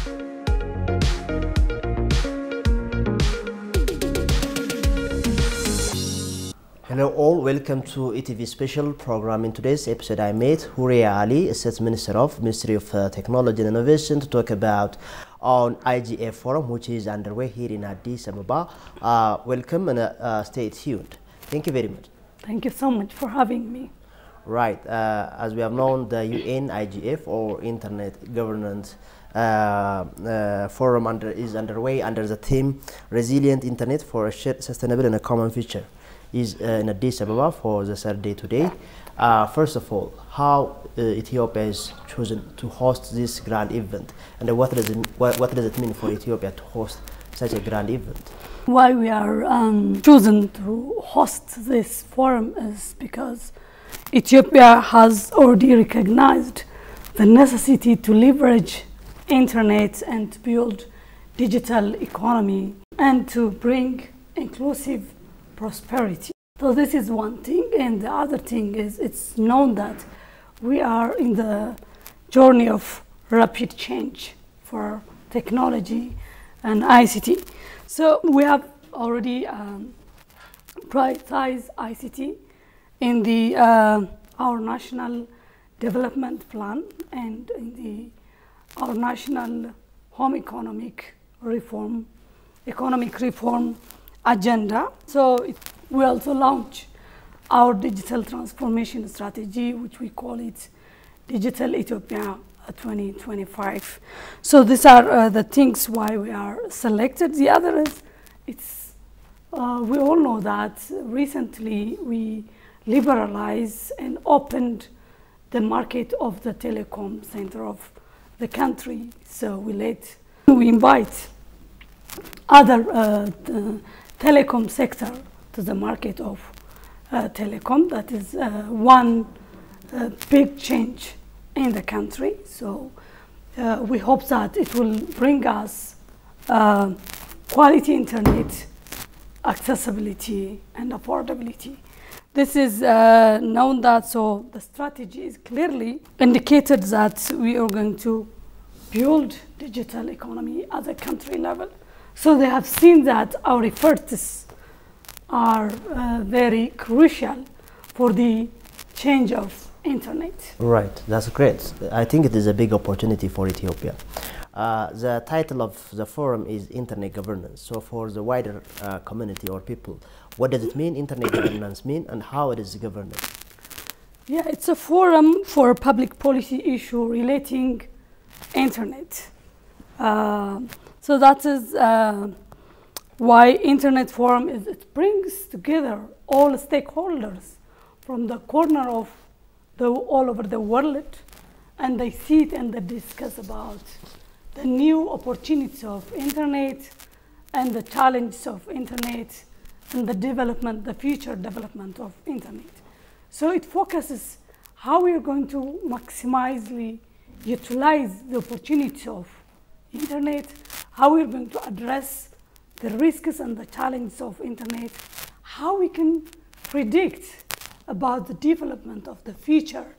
Hello all, welcome to ETV special program. In today's episode I met Huria Ali, Assistant Minister of Ministry of Technology and Innovation, to talk about on IGF forum which is underway here in Addis Ababa. Welcome and stay tuned. Thank you very much. Thank you so much for having me. Right, as we have known, the UN IGF or Internet Governance forum is underway under the theme Resilient Internet for a Shared, Sustainable and a Common Future. Is in Addis Ababa for the third day today. First of all, how Ethiopia is chosen to host this grand event, and what does it mean for Ethiopia to host such a grand event? Why we are chosen to host this forum is because Ethiopia has already recognized the necessity to leverage internet and to build digital economy and to bring inclusive prosperity. So this is one thing, and the other thing is it's known that we are in the journey of rapid change for technology and ICT. So we have already prioritized ICT in the our national development plan and in our national home economic reform agenda. So we also launch our digital transformation strategy, which we call it Digital Ethiopia 2025. So these are the things why we are selected. The other is we all know that recently we liberalized and opened the market of the telecom center of the country. So we invite other telecom sector to the market of telecom. That is one big change in the country. So we hope that it will bring us quality internet, accessibility and affordability. This is known that, so the strategy is clearly indicated that we are going to build digital economy at the country level. So they have seen that our efforts are very crucial for the change of internet. Right, that's great. I think it is a big opportunity for Ethiopia. The title of the forum is Internet Governance. So for the wider community or people, what does it mean, Internet Governance mean, and how it is governed? Yeah, it's a forum for public policy issue relating internet. So that is why Internet Forum it brings together all stakeholders from the corner of all over the world, and they sit and they discuss about the new opportunities of internet and the challenges of internet and the future development of internet. So it focuses how we are going to maximally utilize the opportunities of internet, how we're going to address the risks and the challenges of internet, how we can predict about the development of the future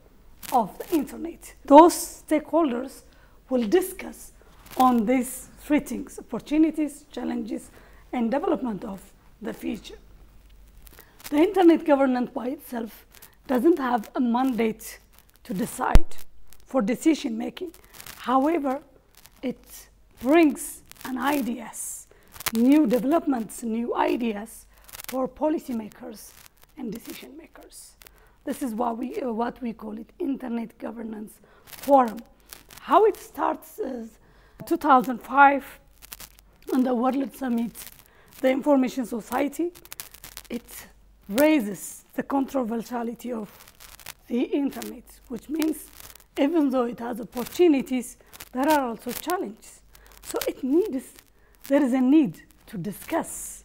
of the internet. Those stakeholders will discuss on these three things: opportunities, challenges, and development of the future. The internet governance by itself doesn't have a mandate to decide for decision making. However, it brings an ideas, new developments, new ideas for policymakers and decision makers. This is what we call it Internet Governance Forum. How it starts is 2005 on the World Summit, the Information Society. It raises the controversiality of the internet, which means even though it has opportunities, there are also challenges. So there is a need to discuss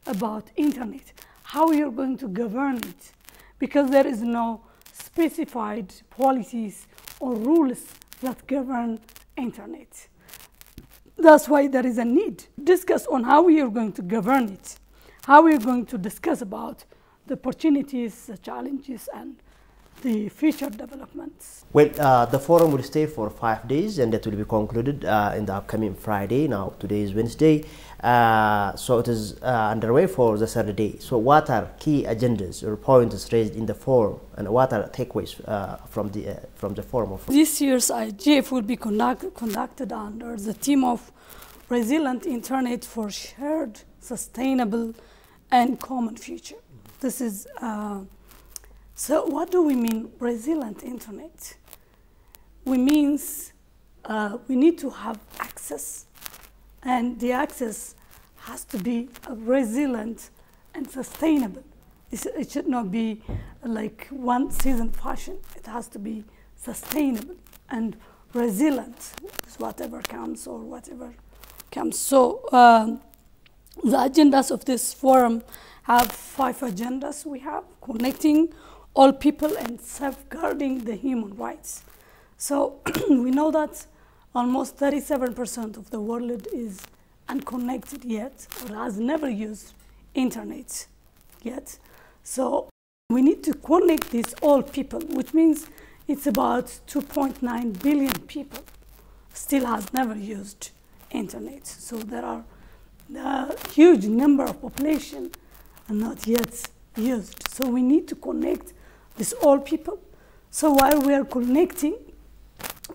about internet, how you're going to govern it, because there is no specified policies or rules that govern internet. That's why there is a need to discuss on how we are going to govern it, how we are going to discuss about the opportunities, the challenges, and the future developments. Well, the forum will stay for 5 days, and that will be concluded in the upcoming Friday. Now, today is Wednesday, so it is underway for the third day. So what are key agendas or points raised in the forum, and what are takeaways from the forum? This year's IGF will be conducted under the theme of Resilient Internet for Shared, Sustainable, and Common Future. This is so what do we mean resilient internet? We means we need to have access, and the access has to be resilient and sustainable. It should not be like one season fashion. It has to be sustainable and resilient with whatever comes or whatever comes. So the agendas of this forum have 5 agendas. We have connecting all people and safeguarding the human rights. So we know that almost 37% of the world is unconnected yet, or has never used internet yet. So we need to connect these all people, which means it's about 2.9 billion people still has never used internet. So there are a huge number of population are not yet used. So we need to connect these all people. So while we are connecting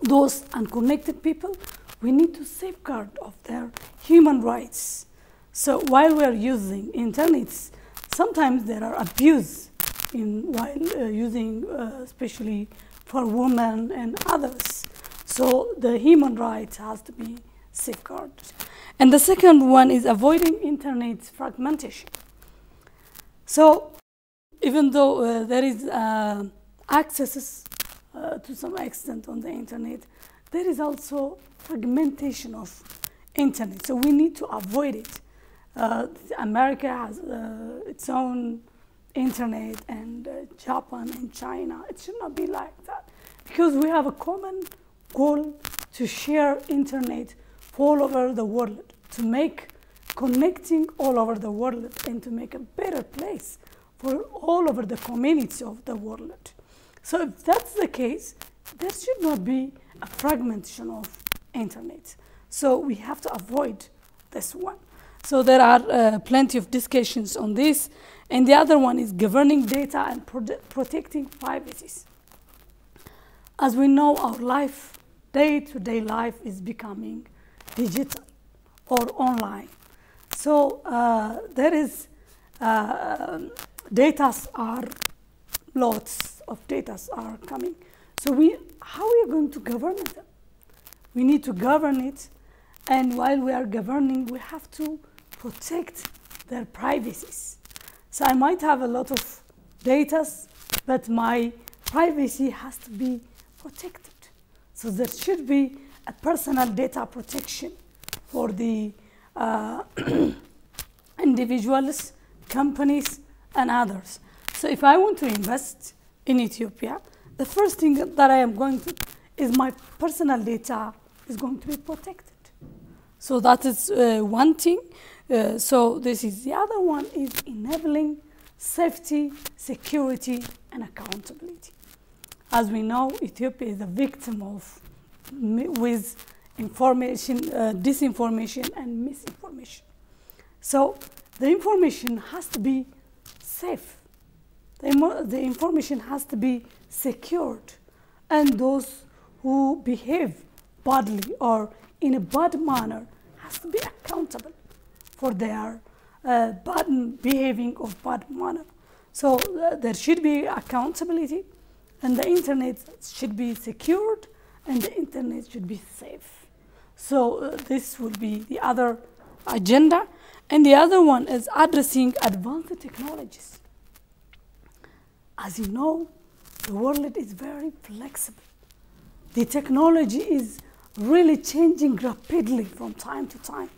those unconnected people, we need to safeguard of their human rights. So while we are using internet, sometimes there are abuse while using, especially for women and others. So the human rights has to be safeguarded. And the second one is avoiding internet fragmentation. So even though there is access to some extent on the internet, there is also fragmentation of internet. So we need to avoid it. America has its own internet, and Japan and China. It should not be like that, because we have a common goal to share internet all over the world, to make connecting all over the world and to make a better place for all over the community of the world. So if that's the case, there should not be a fragmentation of internet. So we have to avoid this one. So there are plenty of discussions on this. And the other one is governing data and protecting privacy. As we know, our life, day-to-day life, is becoming digital or online. So there is lots of data are coming. So how are we going to govern them? We need to govern it, and while we are governing, we have to protect their privacies. So I might have a lot of data, but my privacy has to be protected. So there should be a personal data protection for the individuals, companies, and others. So if I want to invest in Ethiopia, the first thing that I am going to is my personal data is going to be protected. So that is one thing. So this is the other one is enabling safety, security, and accountability. As we know, Ethiopia is a victim of with information, disinformation, and misinformation. So the information has to be safe. The information has to be secured, and those who behave badly or in a bad manner has to be accountable for their behaving of bad manner. So there should be accountability, and the internet should be secured, and the internet should be safe. So this will be the other agenda. And the other one is addressing advanced technologies. As you know, the world is very flexible. The technology is really changing rapidly from time to time.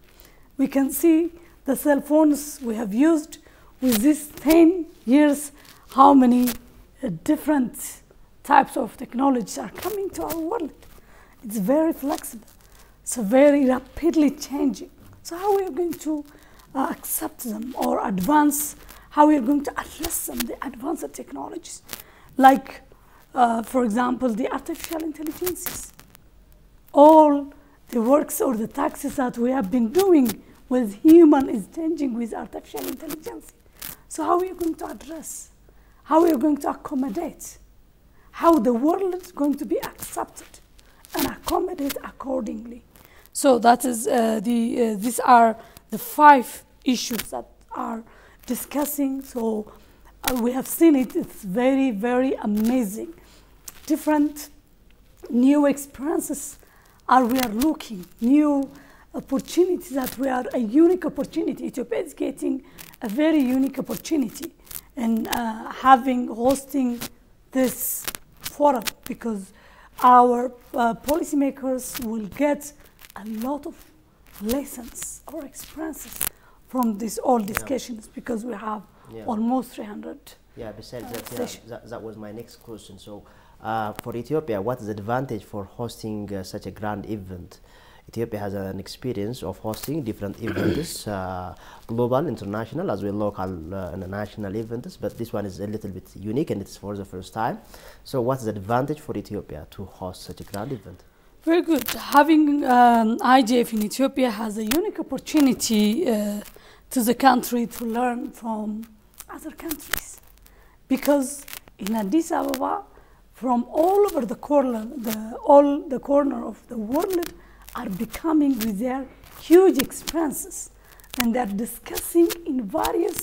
We can see the cell phones we have used with these 10 years, how many different types of technologies are coming to our world. It's very flexible. It's very rapidly changing. So how are we going to accept them or advance? How we are going to address them, the advanced technologies? Like for example, the artificial intelligences. All the works or the tasks that we have been doing with human is changing with artificial intelligence. So how are you going to address? How are you going to accommodate? How the world is going to be accepted and accommodate accordingly? So that is these are the 5 issues that are discussing. So we have seen it. It's very, very amazing. Different new experiences we are looking, new opportunities that we are a unique opportunity. Ethiopia is getting a very unique opportunity in hosting this forum, because our policymakers will get a lot of lessons or experiences from these all discussions, because we have almost 300 besides that was my next question. So for Ethiopia, what is the advantage for hosting such a grand event? Ethiopia has an experience of hosting different events, global, international, as well local and national events, but this one is a little bit unique and it's for the first time. So what is the advantage for Ethiopia to host such a grand event? Very good. Having IGF in Ethiopia has a unique opportunity to the country to learn from other countries, because in Addis Ababa, from all over the corner, all the corner of the world are becoming with their huge experiences, and they're discussing in various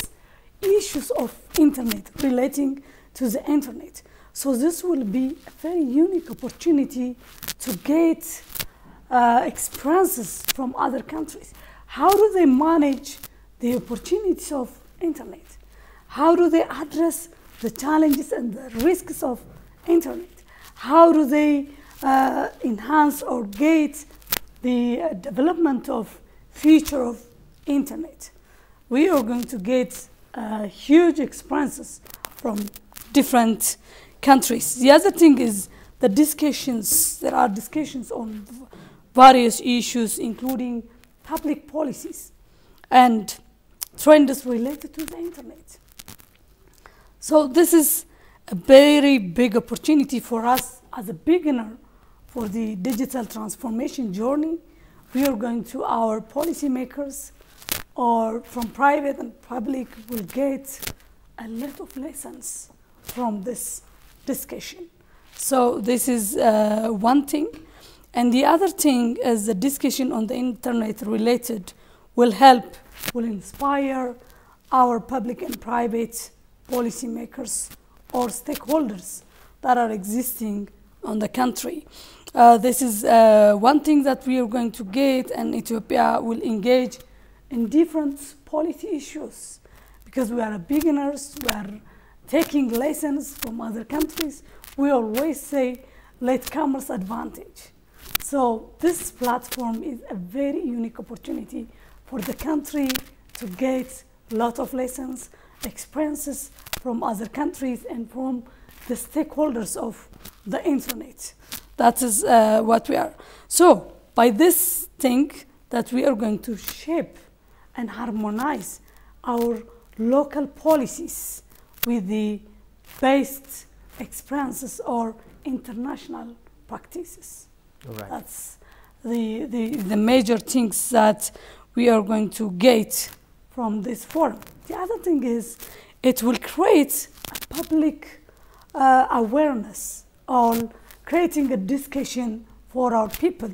issues of internet, relating to the internet. So this will be a very unique opportunity to get experiences from other countries. How do they manage the opportunities of internet? How do they address the challenges and the risks of internet? How do they enhance or gate the development of future of internet? We are going to get huge experiences from different countries. The other thing is the discussions. There are discussions on various issues, including public policies and trends related to the internet. So this is a very big opportunity for us as a beginner for the digital transformation journey. We are going to our policymakers, or from private and public, will get a lot of lessons from this discussion. So this is one thing. And the other thing is the discussion on the internet related will help, will inspire our public and private policymakers or stakeholders that are existing on the country. This is one thing that we are going to get, and Ethiopia will engage in different policy issues, because we are beginners, we are taking lessons from other countries. We always say latecomers advantage. So this platform is a very unique opportunity for the country to get a lot of lessons, experiences from other countries and from the stakeholders of the internet. That is what we are. So by this thing that we are going to shape and harmonize our local policies with the best experiences or international practices. Right. That's the major things that we are going to get from this forum. The other thing is it will create a public awareness, or creating a discussion for our people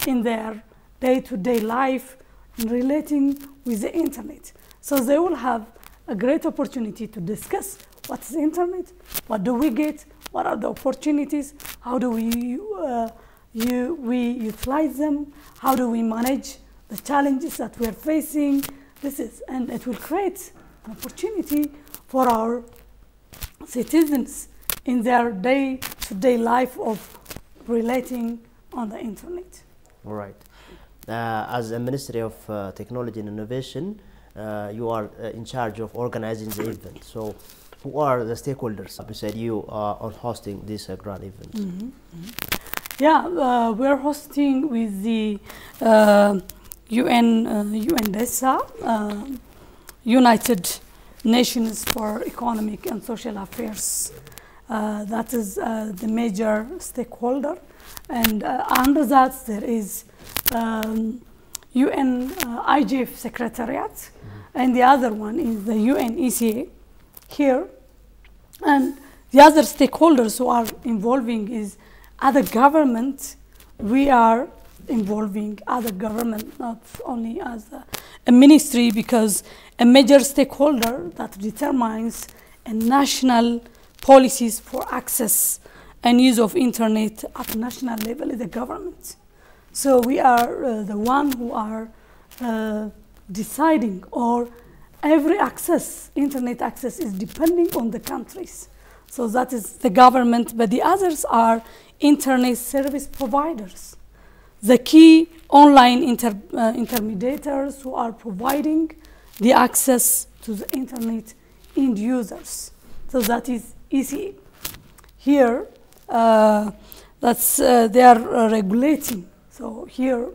in their day-to-day life and relating with the internet. So they will have a great opportunity to discuss what's the internet, what do we get, what are the opportunities, how do we utilize them, how do we manage the challenges that we are facing. And it will create an opportunity for our citizens in their day-to-day life of relating on the internet. All right. As a Ministry of Technology and Innovation, you are in charge of organizing the event. So who are the stakeholders beside you on hosting this grand event? Mm-hmm. Mm-hmm. Yeah, we're hosting with the UNDESA, United Nations for Economic and Social Affairs that is the major stakeholder. And under that, there is UN IGF Secretariat, and the other one is the UN ECA here. And the other stakeholders who are involving is other government. We are involving other government, not only as a ministry, because a major stakeholder that determines a national policies for access and use of internet at national level is the government. So we are the one who are deciding, or every access, internet access is depending on the countries. So that is the government, but the others are internet service providers, the key online intermediators who are providing the access to the internet end users. So that is easy. Here, they are regulating. So here,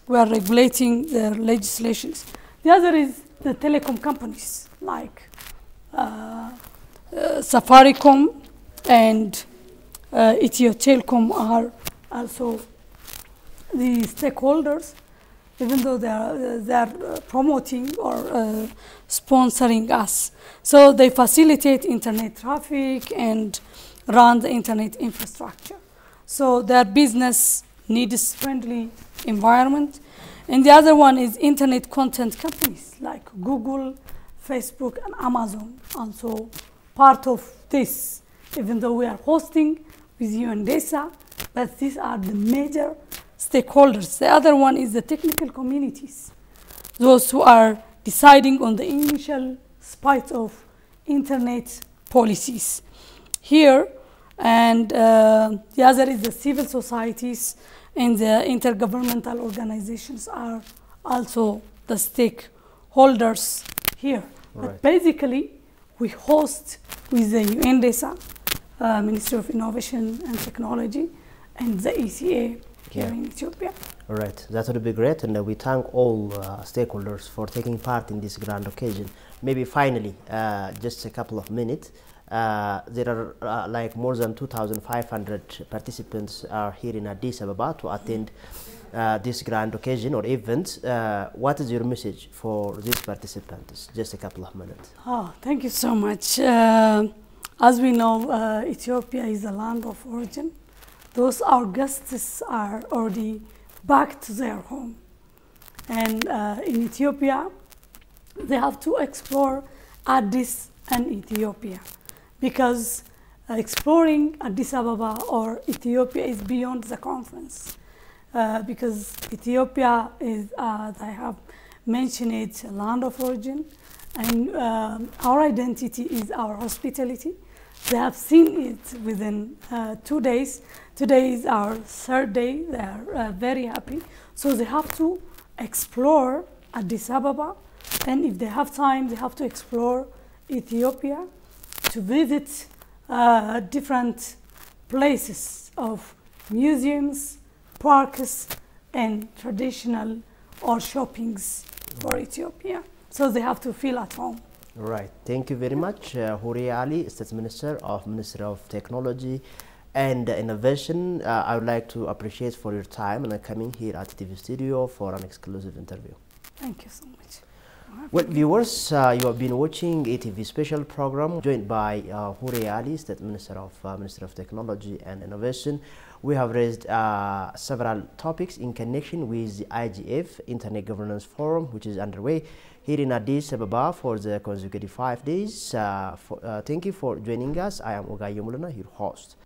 we are regulating their legislations. The other is the telecom companies like Safaricom and Ethio Telecom are also the stakeholders, even though they are promoting or sponsoring us. So they facilitate internet traffic and run the internet infrastructure. So their business needs friendly environment. And the other one is internet content companies like Google, Facebook, and Amazon, also part of this, even though we are hosting with UNDESA, but these are the major stakeholders. The other one is the technical communities, those who are deciding on the initial spite of internet policies here. And the other is the civil societies, and the intergovernmental organizations are also the stakeholders here. Right. But basically, we host with the UNDESA, Ministry of Innovation and Technology, and the ECA here in Ethiopia. All right, that would be great, and we thank all stakeholders for taking part in this grand occasion. Maybe finally, just a couple of minutes, there are like more than 2,500 participants are here in Addis Ababa to attend this grand occasion or event. What is your message for these participants? Just a couple of minutes. Oh, thank you so much. As we know, Ethiopia is a land of origin. Those our guests are already back to their home. And in Ethiopia, they have to explore Addis and Ethiopia, because exploring Addis Ababa or Ethiopia is beyond the conference. Because Ethiopia is, as I have mentioned, it, a land of origin, and our identity is our hospitality. They have seen it within 2 days. Today is our third day. They are very happy. So they have to explore Addis Ababa, and if they have time, they have to explore Ethiopia, to visit different places of museums, parks, and traditional or shoppings for Ethiopia. So they have to feel at home. Right. Thank you very much, Huria Ali, State Minister of Ministry of Technology and Innovation. I would like to appreciate for your time and coming here at TV studio for an exclusive interview. Thank you so much. Well, viewers, you have been watching a TV special program joined by Huria Ali, State Minister of Ministry of Technology and Innovation. We have raised several topics in connection with the IGF Internet Governance Forum, which is underway here in Addis Ababa for the consecutive 5 days. Thank you for joining us. I am Ogayo Mulana, your host.